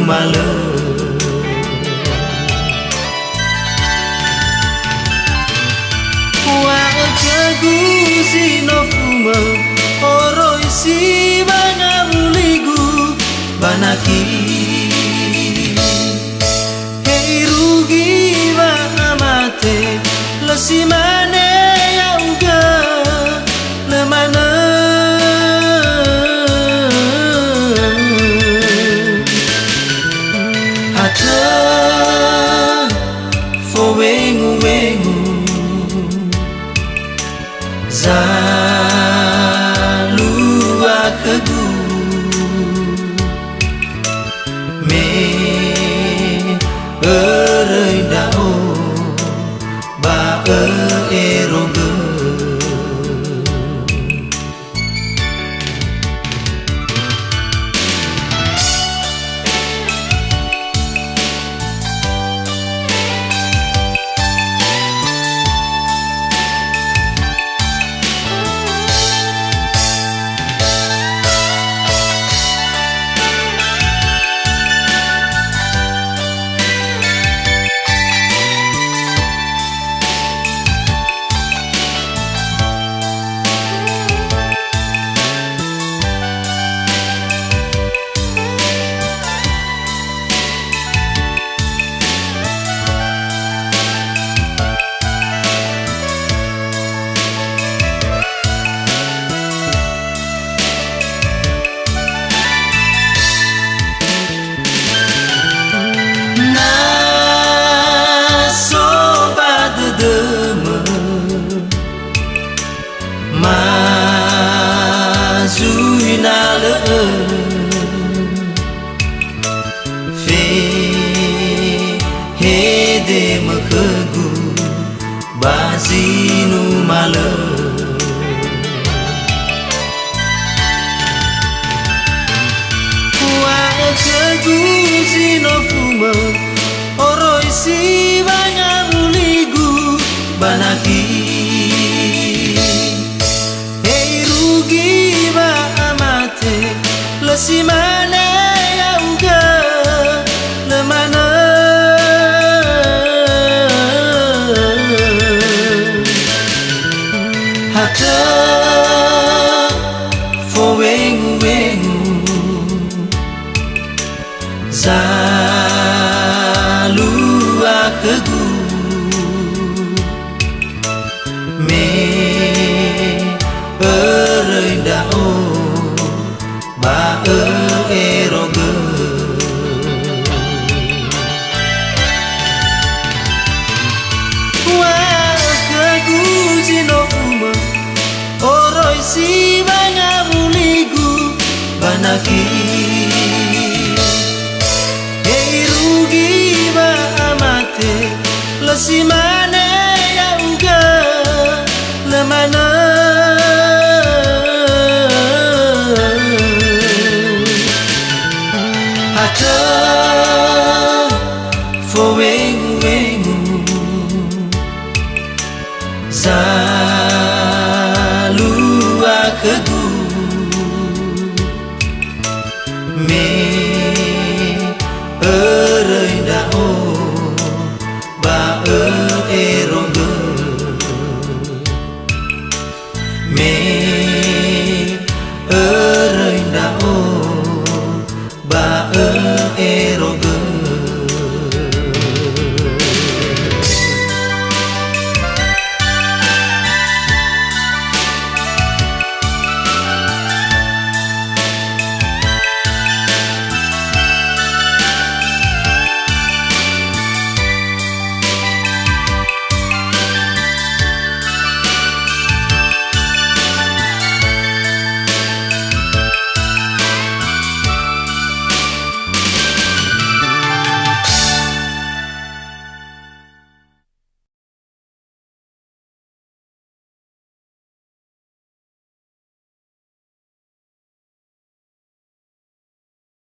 male wa kagu sino fuma oro isi bana uligu banaki hei rugi ba amate lesi mane ya uga le mana hata fo wengu wengu zalu akagu me ơi đau ba eroge Mazuinale fe hede makagu bazinu male wa kagu sino fuma oro isi banya uligu banaki lesi mana ya uga le mana hata fo wengu wengu zalu akagu me erendao ba eroge wa kagu sino fuma oro isi bana uligu banaki hei rugi ba amate lesi